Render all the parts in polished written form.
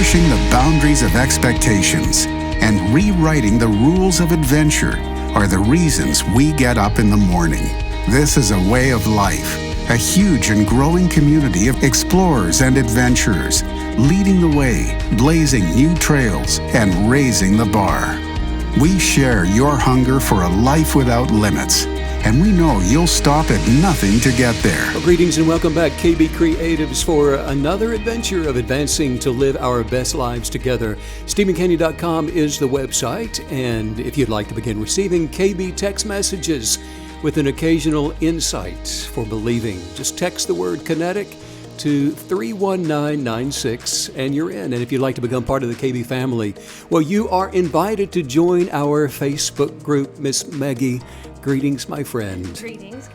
pushing the boundaries of expectations, and rewriting the rules of adventure are the reasons we get up in the morning. This is a way of life, a huge and growing community of explorers and adventurers, leading the way, blazing new trails, and raising the bar. We share your hunger for a life without limits, and we know you'll stop at nothing to get there. Well, greetings and welcome back, KB Creatives, for another adventure of advancing to live our best lives together. StephenCanyon.com is the website, and if you'd like to begin receiving KB text messages with an occasional insight for believing, just text the word Kinetic to 31996 and you're in. And if you'd like to become part of the KB family, well, you are invited to join our Facebook group. Miss Maggie, greetings, my friend. Greetings.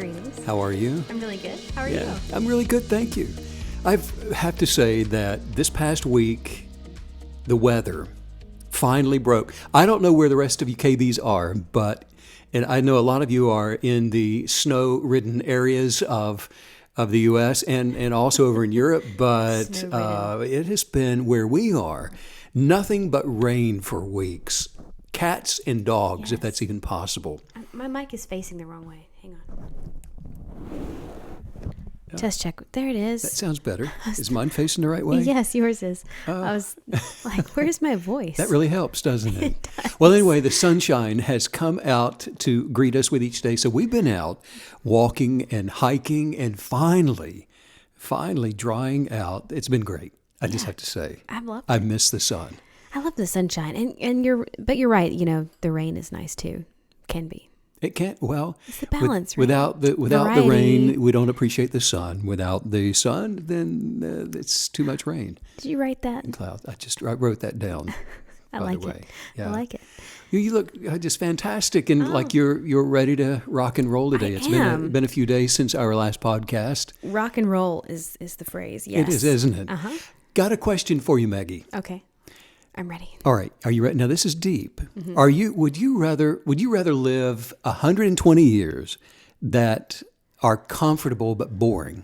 How are you? I'm really good. How are you? I'm really good, thank you. I have to say that this past week, the weather finally broke. I don't know where the rest of you KBs are, and I know a lot of you are in the snow-ridden areas of the U.S. and also over in Europe, but it has been where we are nothing but rain for weeks. Cats and dogs, if that's even possible. My mic is facing the wrong way. Hang on. Test check. There it is. That sounds better. Is mine facing the right way? Yes, yours is. I was like, where's my voice? That really helps, doesn't it? It does. Well, anyway, the sunshine has come out to greet us with each day. So we've been out walking and hiking and finally drying out. It's been great. I just have to say. I miss the sun. I love the sunshine. And you're right, the rain is nice too. Can be. It can't. Well, it's the balance. Without the rain, we don't appreciate the sun. Without the sun, then it's too much rain. Did you write that? Cloud. I wrote that down. I like it. Yeah. I like it. You look just fantastic, and like you're ready to rock and roll today. It's been a few days since our last podcast. Rock and roll is the phrase. Yes, it is, isn't it? Got a question for you, Maggie. Okay. I'm ready. All right. Are you ready? Now this is deep. Mm-hmm. Would you rather live 120 years that are comfortable but boring,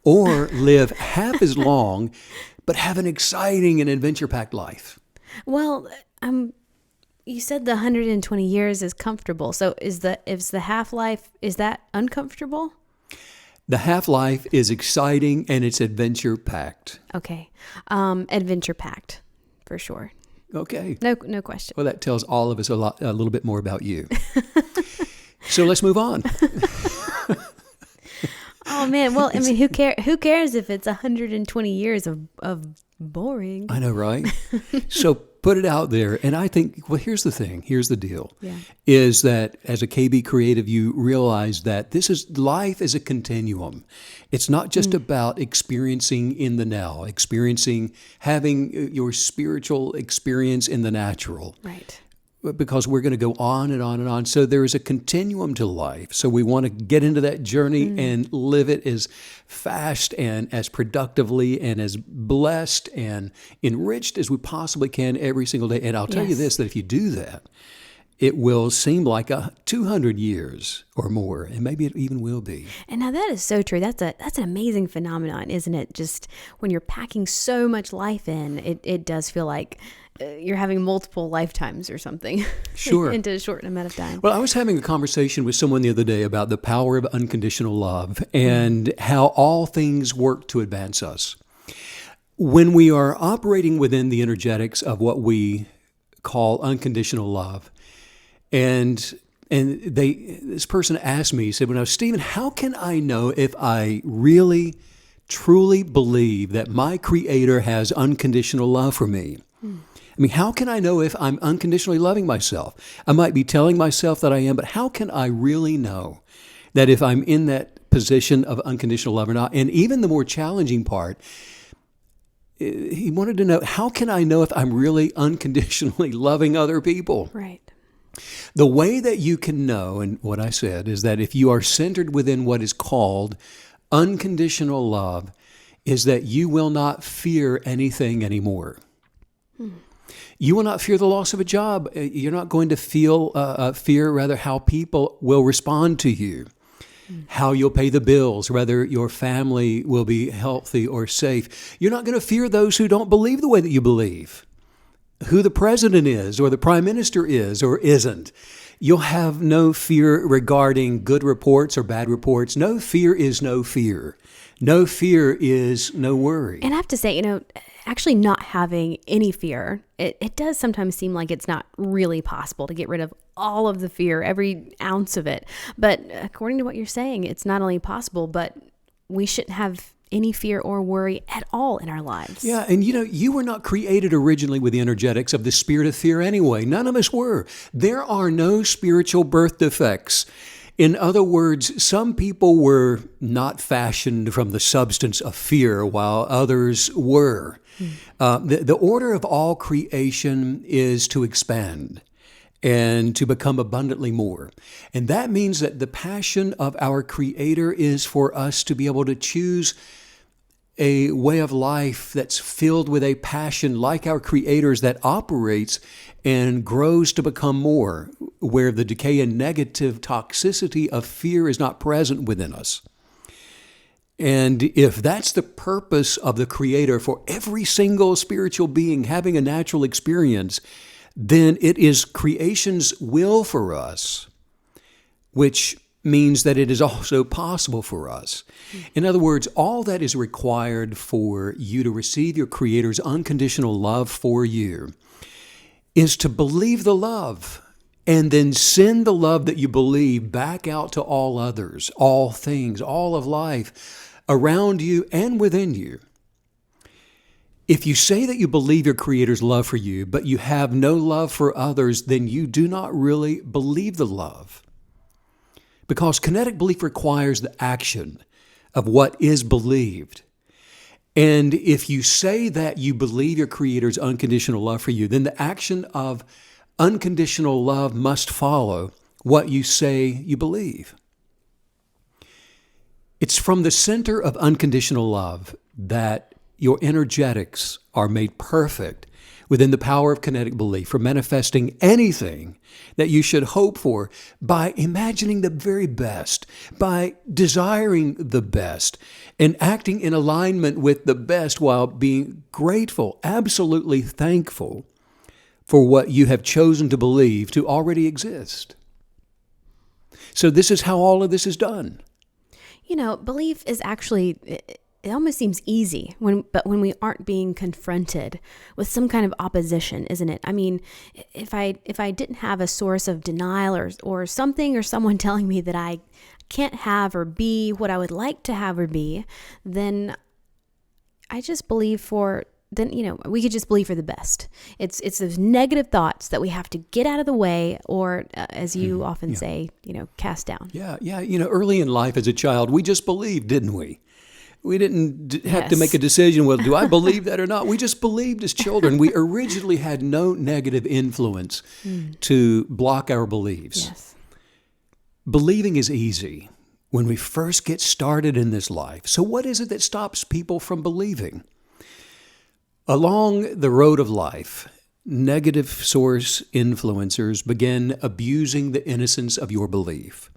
or live half as long but have an exciting and adventure-packed life? Well, you said the 120 years is comfortable. So is the half-life, is that uncomfortable? The half-life is exciting and it's adventure-packed. Okay. Adventure-packed. For sure. Okay. No question. Well, that tells all of us a little bit more about you. So let's move on. Oh man, well, I mean, who cares if it's 120 years of boring? I know, right? So put it out there. And I think, well, here's the deal. Yeah. Is that as a KB creative, you realize that life is a continuum. It's not just about experiencing in the now, having your spiritual experience in the natural. Right. Because we're going to go on and on and on. So there is a continuum to life. So we want to get into that journey and live it as fast and as productively and as blessed and enriched as we possibly can every single day. And I'll tell you this, that if you do that, it will seem like 200 years or more, and maybe it even will be. And now that is so true. That's an amazing phenomenon, isn't it? Just when you're packing so much life in, it does feel like you're having multiple lifetimes or something. Sure. Into a short amount of time. Well, I was having a conversation with someone the other day about the power of unconditional love and how all things work to advance us. When we are operating within the energetics of what we call unconditional love, and this person asked me, he said, "Well, now, Stephen, how can I know if I really, truly believe that my Creator has unconditional love for me? I mean, how can I know if I'm unconditionally loving myself? I might be telling myself that I am, but how can I really know that if I'm in that position of unconditional love or not?" And even the more challenging part, he wanted to know, how can I know if I'm really unconditionally loving other people? Right. The way that you can know, and what I said, is that if you are centered within what is called unconditional love, is that you will not fear anything anymore. You will not fear the loss of a job. You're not going to fear how people will respond to you. how you'll pay the bills, whether your family will be healthy or safe. You're not going to fear those who don't believe the way that you believe, who the president is or the prime minister is or isn't. You'll have no fear regarding good reports or bad reports. No fear is no fear. No fear is no worry. And I have to say, actually not having any fear, it does sometimes seem like it's not really possible to get rid of all of the fear, every ounce of it. But according to what you're saying, it's not only possible, but we shouldn't have any fear or worry at all in our lives. Yeah, and you were not created originally with the energetics of the spirit of fear anyway. None of us were. There are no spiritual birth defects. In other words, some people were not fashioned from the substance of fear, while others were. The order of all creation is to expand and to become abundantly more. And that means that the passion of our Creator is for us to be able to choose a way of life that's filled with a passion like our Creator's that operates and grows to become more, where the decay and negative toxicity of fear is not present within us. And if that's the purpose of the Creator for every single spiritual being having a natural experience, then it is creation's will for us, which means that it is also possible for us. In other words, all that is required for you to receive your Creator's unconditional love for you is to believe the love and then send the love that you believe back out to all others, all things, all of life around you and within you. If you say that you believe your Creator's love for you, but you have no love for others, then you do not really believe the love. Because kinetic belief requires the action of what is believed. And if you say that you believe your Creator's unconditional love for you, then the action of unconditional love must follow what you say you believe. It's from the center of unconditional love that your energetics are made perfect within the power of kinetic belief for manifesting anything that you should hope for by imagining the very best, by desiring the best, and acting in alignment with the best while being grateful, absolutely thankful for what you have chosen to believe to already exist. So this is how all of this is done. Belief is actually, it almost seems easy but when we aren't being confronted with some kind of opposition, isn't it? I mean, if I didn't have a source of denial or something or someone telling me that I can't have or be what I would like to have or be, then I just believe we could just believe for the best. It's those negative thoughts that we have to get out of the way, or as you often say, cast down. Yeah. Early in life as a child, we just believed, didn't we? We didn't have to make a decision, well, do I believe that or not? We just believed as children. We originally had no negative influence to block our beliefs. Yes. Believing is easy when we first get started in this life. So what is it that stops people from believing? Along the road of life, negative source influencers begin abusing the innocence of your belief.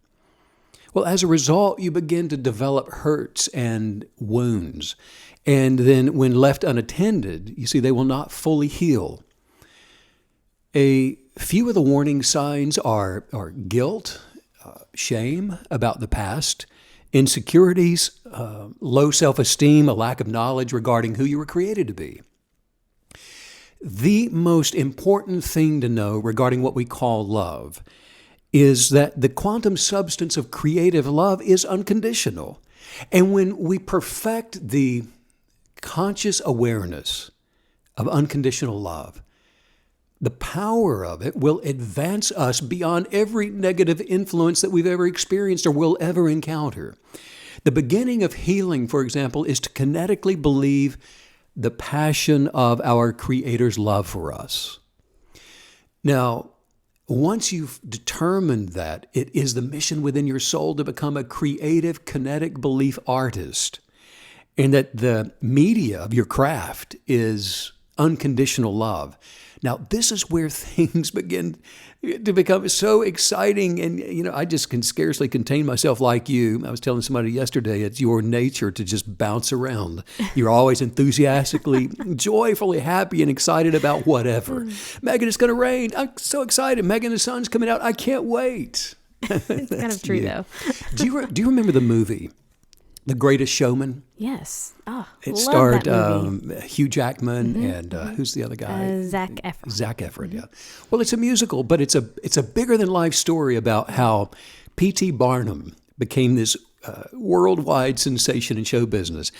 Well, as a result, you begin to develop hurts and wounds. And then when left unattended, you see, they will not fully heal. A few of the warning signs are guilt, shame about the past, insecurities, low self-esteem, a lack of knowledge regarding who you were created to be. The most important thing to know regarding what we call love is that the quantum substance of creative love is unconditional. And when we perfect the conscious awareness of unconditional love, the power of it will advance us beyond every negative influence that we've ever experienced or will ever encounter. The beginning of healing, for example, is to kinetically believe the passion of our Creator's love for us. Now, once you've determined that it is the mission within your soul to become a creative kinetic belief artist, and that the media of your craft is unconditional love. Now, this is where things begin to become so exciting. And, I just can scarcely contain myself like you. I was telling somebody yesterday, it's your nature to just bounce around. You're always enthusiastically, joyfully happy and excited about whatever. Megan, it's going to rain. I'm so excited. Megan, the sun's coming out. I can't wait. It's kind of true, though. Do you remember the movie, The Greatest Showman? Yes. Oh, It love starred that movie. Hugh Jackman and who's the other guy? Zac Efron. Zac Efron, yeah. Well, it's a musical, but it's a bigger than life story about how P.T. Barnum became this worldwide sensation in show business.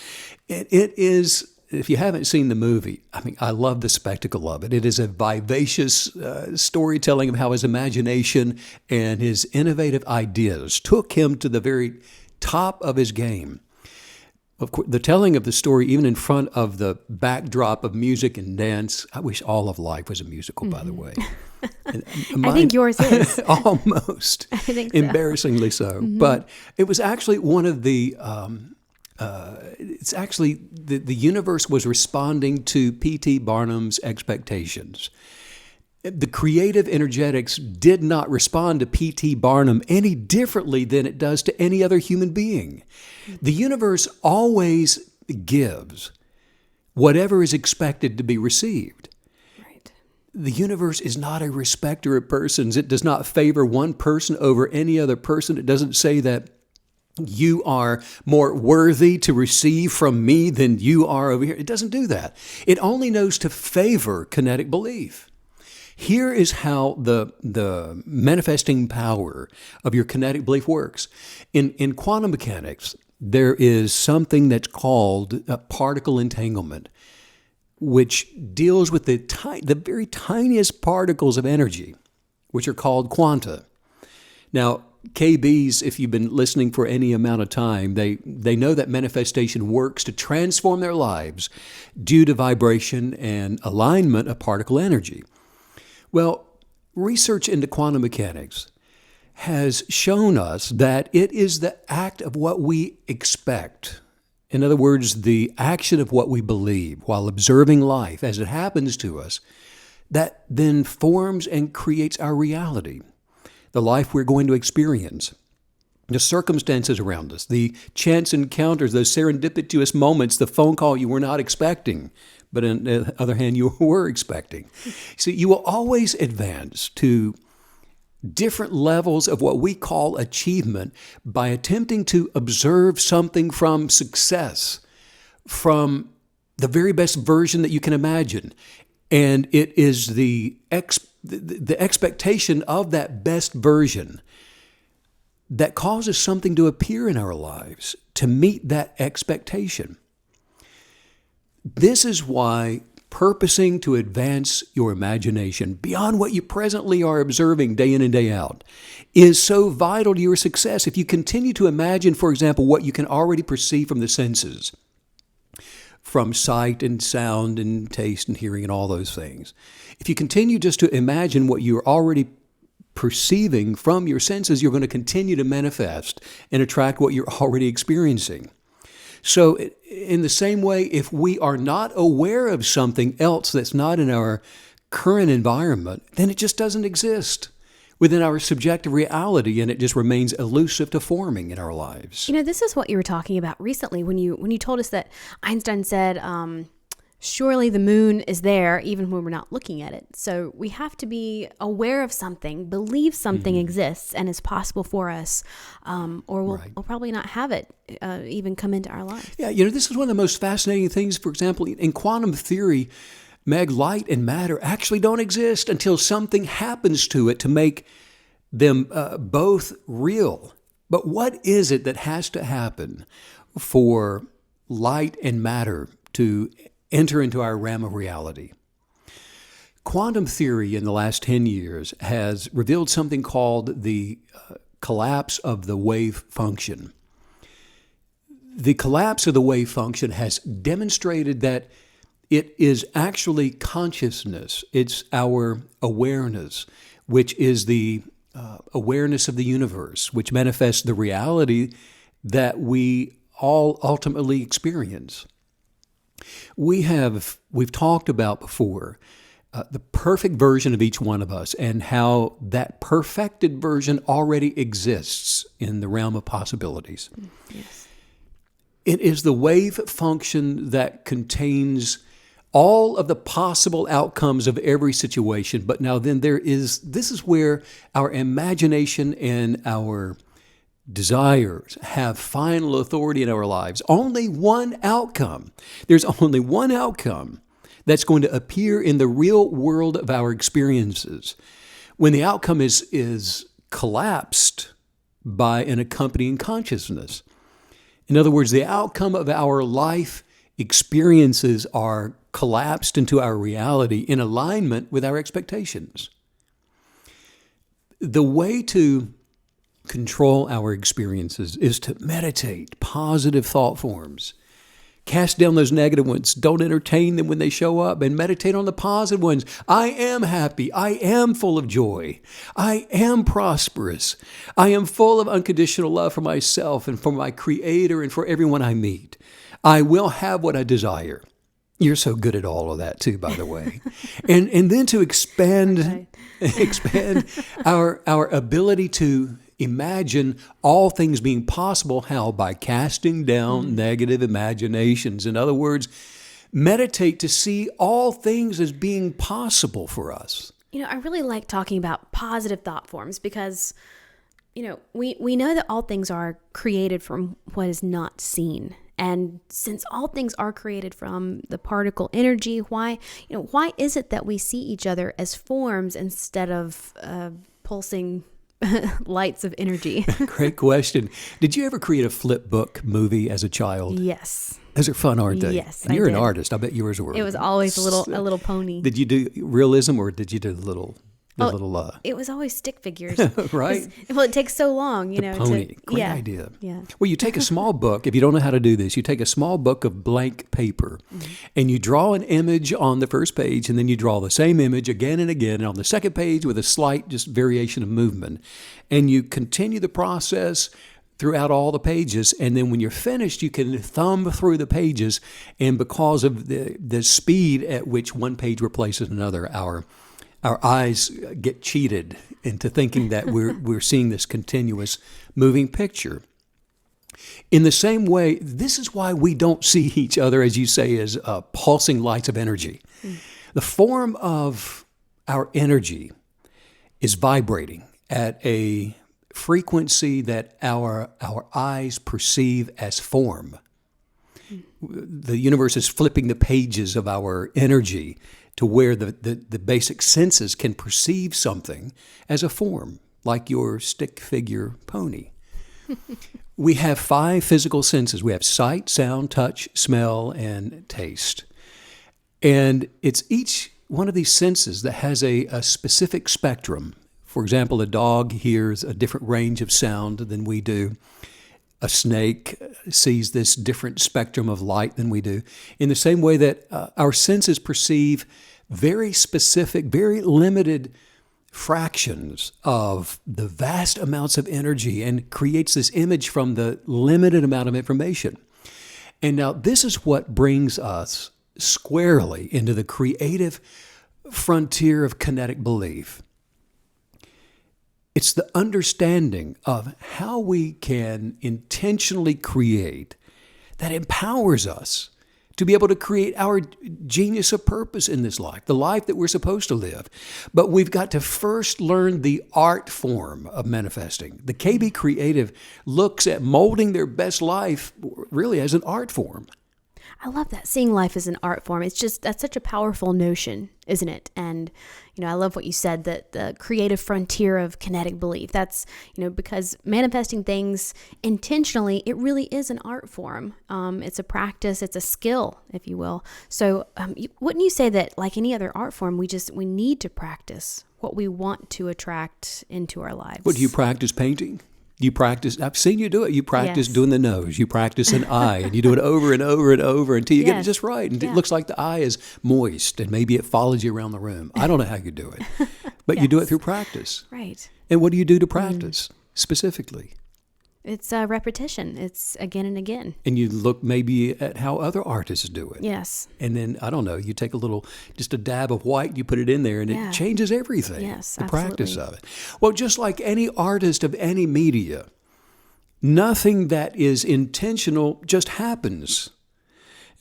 It is. If you haven't seen the movie, I love the spectacle of it. It is a vivacious storytelling of how his imagination and his innovative ideas took him to the very top of his game. Of course, the telling of the story, even in front of the backdrop of music and dance, I wish all of life was a musical, by the way. I think yours is. Almost. I think so. Embarrassingly so. But it was actually one of the... it's actually the universe was responding to P.T. Barnum's expectations. The creative energetics did not respond to P.T. Barnum any differently than it does to any other human being. The universe always gives whatever is expected to be received. Right. The universe is not a respecter of persons. It does not favor one person over any other person. It doesn't say that you are more worthy to receive from me than you are over here. It doesn't do that. It only knows to favor kinetic belief. Here is how the manifesting power of your kinetic belief works. In quantum mechanics, there is something that's called particle entanglement, which deals with the very tiniest particles of energy, which are called quanta. Now, KBs, if you've been listening for any amount of time, they know that manifestation works to transform their lives due to vibration and alignment of particle energy. Well, research into quantum mechanics has shown us that it is the act of what we expect. In other words, the action of what we believe while observing life as it happens to us, that then forms and creates our reality, the life we're going to experience, the circumstances around us, the chance encounters, those serendipitous moments, the phone call you were not expecting, but on the other hand, you were expecting. So you will always advance to different levels of what we call achievement by attempting to observe something from success, from the very best version that you can imagine. And it is the expectation of that best version that causes something to appear in our lives to meet that expectation. This is why purposing to advance your imagination beyond what you presently are observing day in and day out is so vital to your success. If you continue to imagine, for example, what you can already perceive from the senses, from sight and sound and taste and hearing and all those things. If you continue just to imagine what you're already perceiving from your senses, you're going to continue to manifest and attract what you're already experiencing. So in the same way, if we are not aware of something else that's not in our current environment, then it just doesn't exist within our subjective reality, and it just remains elusive to forming in our lives. This is what you were talking about recently when you told us that Einstein said, surely the moon is there even when we're not looking at it. So we have to be aware of something, believe something exists and is possible for us, or we'll probably not have it even come into our life. Yeah, this is one of the most fascinating things. For example, in quantum theory, Meg, light and matter actually don't exist until something happens to it to make them both real. But what is it that has to happen for light and matter to enter into our realm of reality? Quantum theory in the last 10 years has revealed something called the collapse of the wave function. The collapse of the wave function has demonstrated that it is actually consciousness. It's our awareness, which is the awareness of the universe, which manifests the reality that we all ultimately experience. We've talked about before the perfect version of each one of us and how that perfected version already exists in the realm of possibilities. Yes. It is the wave function that contains all of the possible outcomes of every situation. But now then this is where our imagination and our desires have final authority in our lives. Only one outcome. There's only one outcome that's going to appear in the real world of our experiences. When the outcome is collapsed by an accompanying consciousness. In other words, the outcome of our life experiences are collapsed into our reality in alignment with our expectations. The way to control our experiences is to meditate positive thought forms. Cast down those negative ones. Don't entertain them when they show up, and meditate on the positive ones. I am happy. I am full of joy. I am prosperous. I am full of unconditional love for myself and for my Creator and for everyone I meet. I will have what I desire. You're so good at all of that too, by the way. and then to expand our ability to imagine all things being possible. How? By casting down negative imaginations. In other words, meditate to see all things as being possible for us. I really like talking about positive thought forms because, we know that all things are created from what is not seen. And since all things are created from the particle energy, why is it that we see each other as forms instead of pulsing lights of energy? Great question. Did you ever create a flip book movie as a child? Yes. Those are fun, aren't they? Yes, and you're I an did. artist. I bet yours were. It was always a little pony. Did you do realism or did you do the little? It was always stick figures. Right? Well, it takes so long, Pony. Great idea. Yeah. Well, you take a small book. If you don't know how to do this, you take a small book of blank paper and you draw an image on the first page, and then you draw the same image again and again on the second page with a slight just variation of movement. And you continue the process throughout all the pages, and then when you're finished, you can thumb through the pages, and because of the speed at which one page replaces another, our eyes get cheated into thinking that we're seeing this continuous moving picture. In the same way, this is why we don't see each other, as you say, as pulsing lights of energy. The form of our energy is vibrating at a frequency that our eyes perceive as form. The universe is flipping the pages of our energy to where the basic senses can perceive something as a form, like your stick figure pony. We have 5 physical senses. We have sight, sound, touch, smell, and taste. And it's each one of these senses that has a specific spectrum. For example, a dog hears a different range of sound than we do. A snake sees this different spectrum of light than we do. In the same way that our senses perceive very specific, very limited fractions of the vast amounts of energy and creates this image from the limited amount of information. And now this is what brings us squarely into the creative frontier of kinetic belief. It's the understanding of how we can intentionally create that empowers us to be able to create our genius of purpose in this life, the life that we're supposed to live. But we've got to first learn the art form of manifesting. The KB Creative looks at molding their best life really as an art form. I love that, seeing life as an art form. That's such a powerful notion, isn't it? And, I love what you said, that the creative frontier of kinetic belief. That's, because manifesting things intentionally, it really is an art form. It's a practice, it's a skill, if you will. So wouldn't you say that, like any other art form, we need to practice what we want to attract into our lives? What, do you practice painting? You practice, I've seen you do it. You practice doing the nose. You practice an eye, and you do it over and over and over until you get it just right. And it looks like the eye is moist, and maybe it follows you around the room. I don't know how you do it, but you do it through practice. Right. And what do you do to practice specifically? It's a repetition. It's again and again. And you look maybe at how other artists do it. Yes. And then, I don't know, you take just a dab of white, you put it in there, and it changes everything. Yes, the absolutely. practice of it. Well, just like any artist of any media, nothing that is intentional just happens.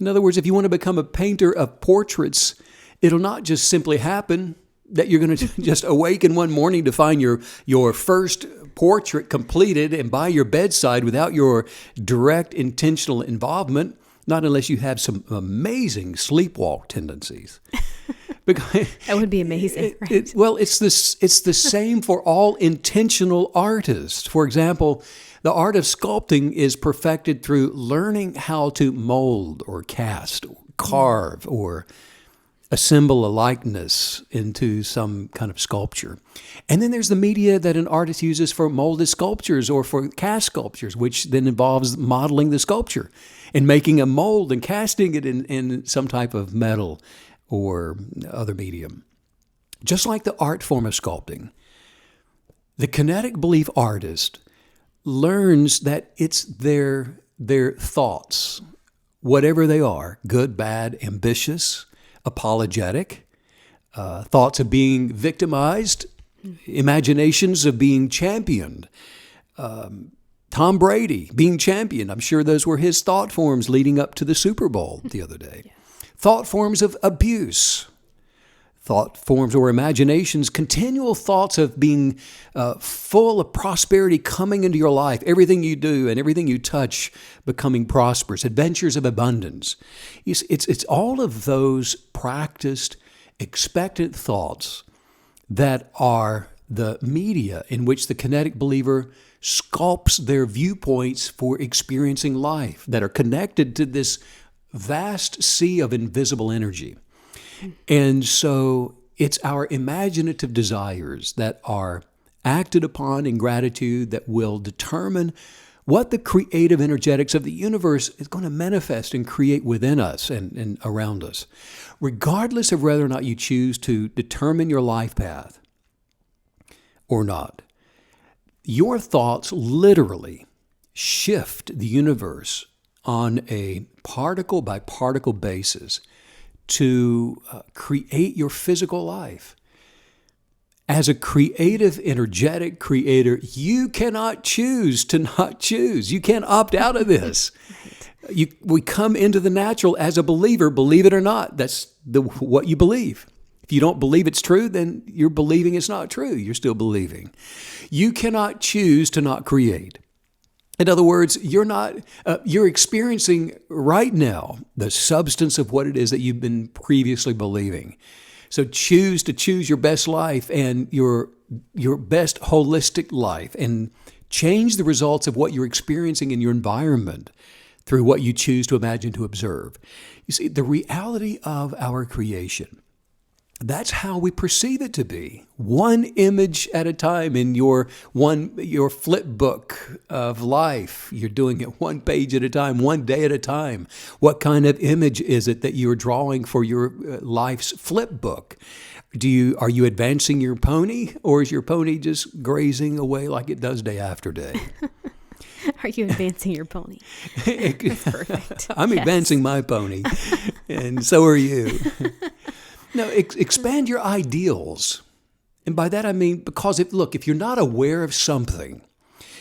In other words, if you want to become a painter of portraits, it'll not just simply happen that you're going to just awaken one morning to find your first portrait completed and by your bedside without your direct intentional involvement, not unless you have some amazing sleepwalk tendencies. That would be amazing. Right? It's the same for all intentional artists. For example, the art of sculpting is perfected through learning how to mold or cast or carve or assemble a likeness into some kind of sculpture. And then there's the media that an artist uses for molded sculptures or for cast sculptures, which then involves modeling the sculpture and making a mold and casting it in some type of metal or other medium. Just like the art form of sculpting, the kinetic belief artist learns that it's their thoughts, whatever they are, good, bad, ambitious, apologetic, thoughts of being victimized, imaginations of being championed. Tom Brady being championed, I'm sure those were his thought forms leading up to the Super Bowl the other day. Yeah. Thought forms of abuse, thought forms or imaginations, continual thoughts of being full of prosperity coming into your life, everything you do and everything you touch becoming prosperous, adventures of abundance. It's all of those practiced, expectant thoughts that are the media in which the kinetic believer sculpts their viewpoints for experiencing life, that are connected to this vast sea of invisible energy. And so it's our imaginative desires that are acted upon in gratitude that will determine what the creative energetics of the universe is going to manifest and create within us and around us. Regardless of whether or not you choose to determine your life path or not, your thoughts literally shift the universe on a particle by particle basis to create your physical life. As a creative, energetic creator, you cannot choose to not choose. You can't opt out of this. Right. We come into the natural as a believer, believe it or not. That's what you believe. If you don't believe it's true, then you're believing it's not true. You're still believing. You cannot choose to not create. In other words, you're experiencing right now the substance of what it is that you've been previously believing. So choose your best life and your best holistic life and change the results of what you're experiencing in your environment through what you choose to imagine to observe. You see, the reality of our creation, that's how we perceive it to be. One image at a time in your flip book of life. You're doing it one page at a time, one day at a time. What kind of image is it that you're drawing for your life's flip book? Are you advancing your pony, or is your pony just grazing away like it does day after day? Are you advancing your pony? That's perfect. I'm advancing my pony, and so are you. No, expand your ideals. And by that I mean, because if you're not aware of something,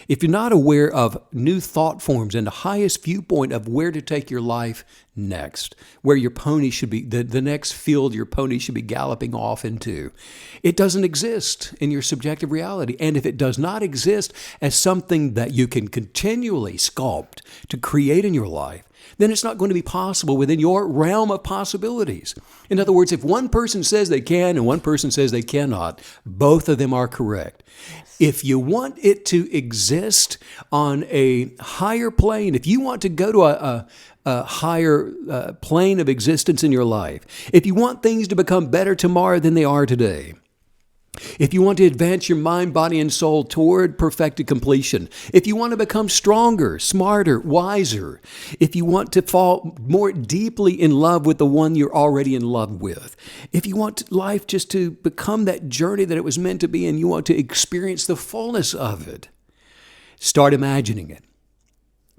if you're not aware of new thought forms and the highest viewpoint of where to take your life next, where your pony should be, the next field your pony should be galloping off into, it doesn't exist in your subjective reality. And if it does not exist as something that you can continually sculpt to create in your life, then it's not going to be possible within your realm of possibilities. In other words, if one person says they can and one person says they cannot, both of them are correct. Yes. If you want it to exist on a higher plane, if you want to go to a higher plane of existence in your life, if you want things to become better tomorrow than they are today, if you want to advance your mind, body, and soul toward perfected completion, if you want to become stronger, smarter, wiser, if you want to fall more deeply in love with the one you're already in love with, if you want life just to become that journey that it was meant to be and you want to experience the fullness of it, Start imagining it.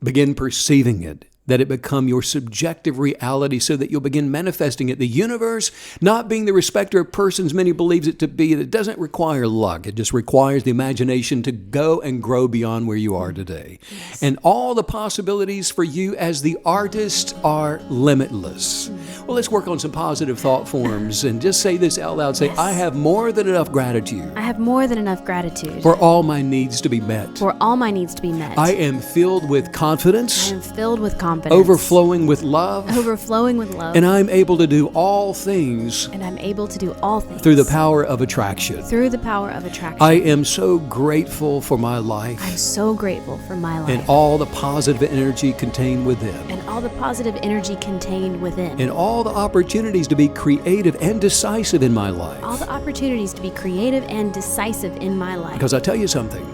Begin perceiving it, that it become your subjective reality so that you'll begin manifesting it. The universe, not being the respecter of persons many believes it to be, it doesn't require luck. It just requires the imagination to go and grow beyond where you are today. Yes. And all the possibilities for you as the artist are limitless. Well, let's work on some positive thought forms and just say this out loud. Say, yes. I have more than enough gratitude. I have more than enough gratitude. For all my needs to be met. For all my needs to be met. I am filled with confidence. I am filled with confidence. Overflowing with love. Overflowing with love. And I'm able to do all things. And I'm able to do all things. Through the power of attraction. Through the power of attraction. I am so grateful for my life. I'm so grateful for my life. And all the positive energy contained within. And all the positive energy contained within. And all the opportunities to be creative and decisive in my life. All the opportunities to be creative and decisive in my life. Because I'll tell you something.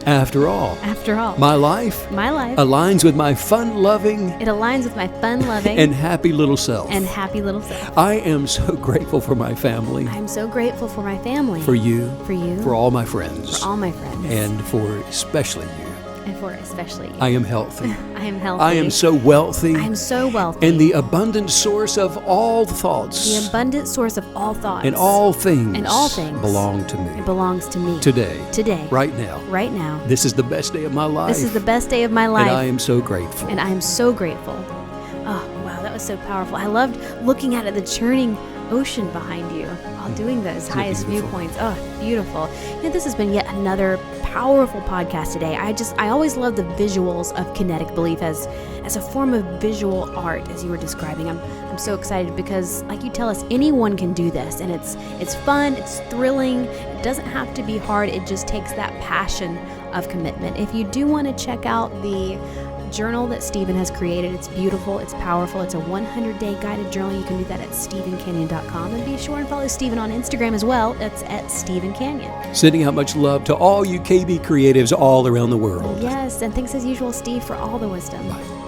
After all, my life aligns with my fun-loving. It aligns with my fun-loving and happy little self. I am so grateful for my family. I'm so grateful for my family. For you. For all my For friends. all my friends. And for especially you. And for especially you. I am healthy. I am healthy. I am so wealthy. I am so wealthy. And the abundant source of all thoughts. The abundant source of all thoughts. And all things. And all things. Belong to me. It belongs to me. Today. Right now. This is the best day of my life. This is the best day of my life. And I am so grateful. Oh, wow, that was so powerful. I loved looking at the churning ocean behind you while doing those highest viewpoints. Oh, beautiful. This has been yet another powerful podcast today. I always love the visuals of Kinetic Belief as a form of visual art, as you were describing. I'm so excited because, like you tell us, anyone can do this, and it's fun, it's thrilling, it doesn't have to be hard, it just takes that passion of commitment. If you do want to check out the journal that Stephen has created, it's beautiful, it's powerful, it's a 100-day guided journal. You can do that at StephenCanyon.com, and be sure and follow Stephen on Instagram as well. That's at Stephen Canyon. Sending out much love to all you KB creatives all around the world. Yes, and thanks as usual, Steve, for all the wisdom. Bye.